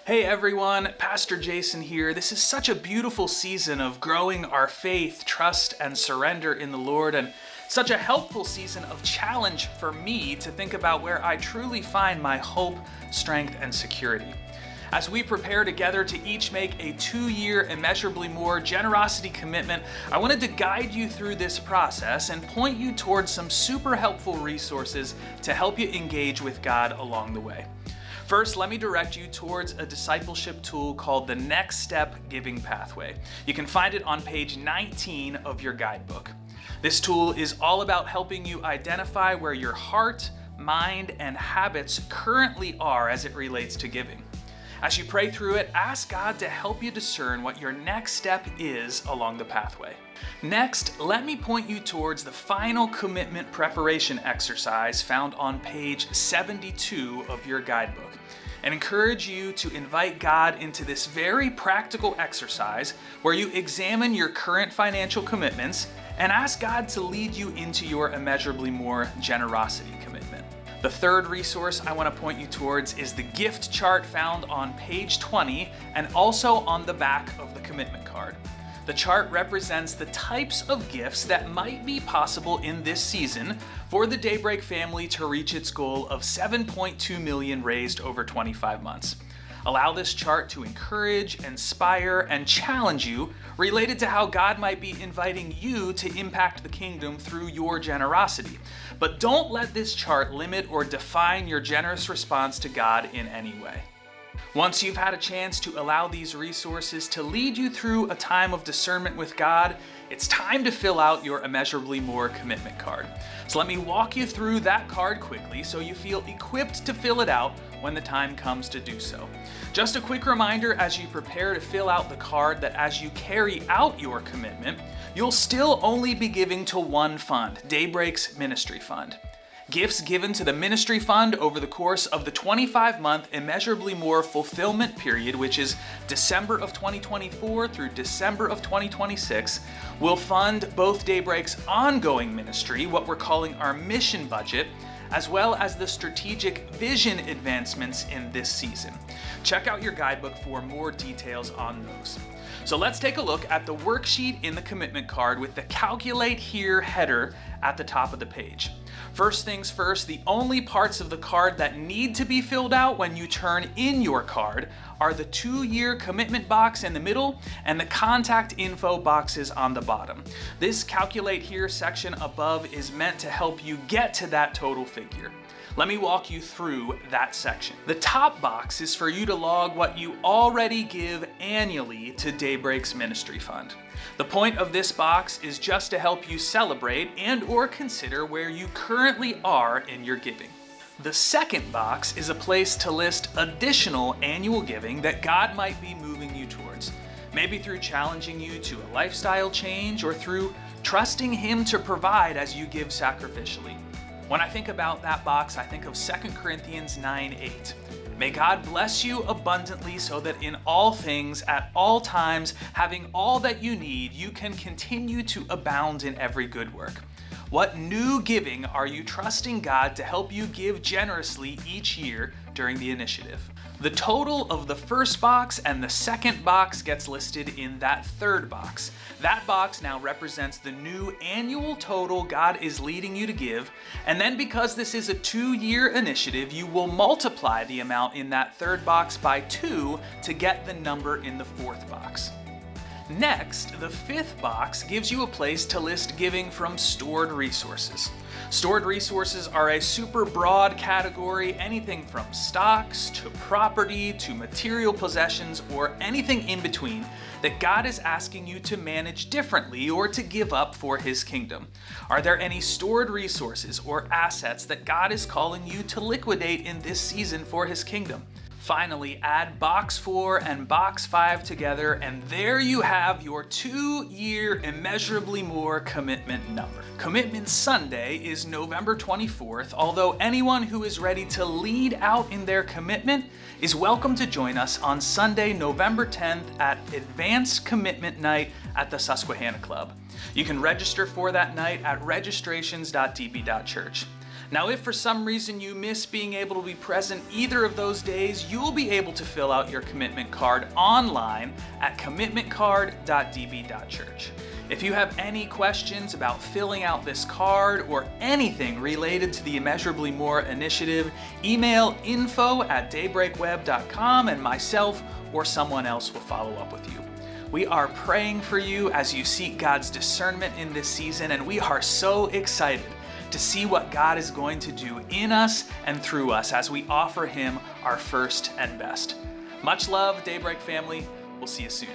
Hey everyone, Pastor Jason here. This is such a beautiful season of growing our faith, trust, and surrender in the Lord, and such a helpful season of challenge for me to think about where I truly find my hope, strength, and security. As we prepare together to each make a 2-year Immeasurably More generosity commitment, I wanted to guide you through this process and point you towards some super helpful resources to help you engage with God along the way. First, let me direct you towards a discipleship tool called the Next Step Giving Pathway. You can find it on page 19 of your guidebook. This tool is all about helping you identify where your heart, mind, and habits currently are as it relates to giving. As you pray through it, ask God to help you discern what your next step is along the pathway. Next, let me point you towards the final commitment preparation exercise found on page 72 of your guidebook, and encourage you to invite God into this very practical exercise where you examine your current financial commitments and ask God to lead you into your Immeasurably More generosity commitment. The third resource I want to point you towards is the gift chart found on page 20 and also on the back of the commitment card. The chart represents the types of gifts that might be possible in this season for the Daybreak family to reach its goal of $7.2 million raised over 25 months. Allow this chart to encourage, inspire, and challenge you related to how God might be inviting you to impact the kingdom through your generosity. But don't let this chart limit or define your generous response to God in any way. Once you've had a chance to allow these resources to lead you through a time of discernment with God, it's time to fill out your Immeasurably More commitment card. So let me walk you through that card quickly so you feel equipped to fill it out when the time comes to do so. Just a quick reminder as you prepare to fill out the card that as you carry out your commitment, you'll still only be giving to one fund, Daybreak's Ministry Fund. Gifts given to the Ministry Fund over the course of the 25-month Immeasurably More fulfillment period, which is December of 2024 through December of 2026, will fund both Daybreak's ongoing ministry, what we're calling our mission budget, as well as the strategic vision advancements in this season. Check out your guidebook for more details on those. So let's take a look at the worksheet in the commitment card with the Calculate Here header at the top of the page. First things first, the only parts of the card that need to be filled out when you turn in your card are the 2-year commitment box in the middle and the contact info boxes on the bottom. This Calculate Here section above is meant to help you get to that total figure. Let me walk you through that section. The top box is for you to log what you already give annually to Daybreak's Ministry Fund. The point of this box is just to help you celebrate and/or consider where you currently are in your giving. The second box is a place to list additional annual giving that God might be moving you towards, maybe through challenging you to a lifestyle change or through trusting Him to provide as you give sacrificially. When I think about that box, I think of 2 Corinthians 9:8. May God bless you abundantly so that in all things, at all times, having all that you need, you can continue to abound in every good work. What new giving are you trusting God to help you give generously each year during the initiative? The total of the first box and the second box gets listed in that third box. That box now represents the new annual total God is leading you to give, and then because this is a 2-year initiative, you will multiply the amount in that third box by 2 to get the number in the fourth box. Next, the fifth box gives you a place to list giving from stored resources. Stored resources are a super broad category, anything from stocks to property to material possessions or anything in between that God is asking you to manage differently or to give up for His kingdom. Are there any stored resources or assets that God is calling you to liquidate in this season for His kingdom? Finally, add box 4 and box 5 together, and there you have your 2-year Immeasurably More commitment number. Commitment Sunday is November 24th, although anyone who is ready to lead out in their commitment is welcome to join us on Sunday, November 10th at Advanced Commitment Night at the Susquehanna Club. You can register for that night at registrations.db.church. Now, if for some reason you miss being able to be present either of those days, you'll be able to fill out your commitment card online at commitmentcard.db.church. If you have any questions about filling out this card or anything related to the Immeasurably More initiative, email info@daybreakweb.com and myself or someone else will follow up with you. We are praying for you as you seek God's discernment in this season, and we are so excited to see what God is going to do in us and through us as we offer Him our first and best. Much love, Daybreak family. We'll see you soon.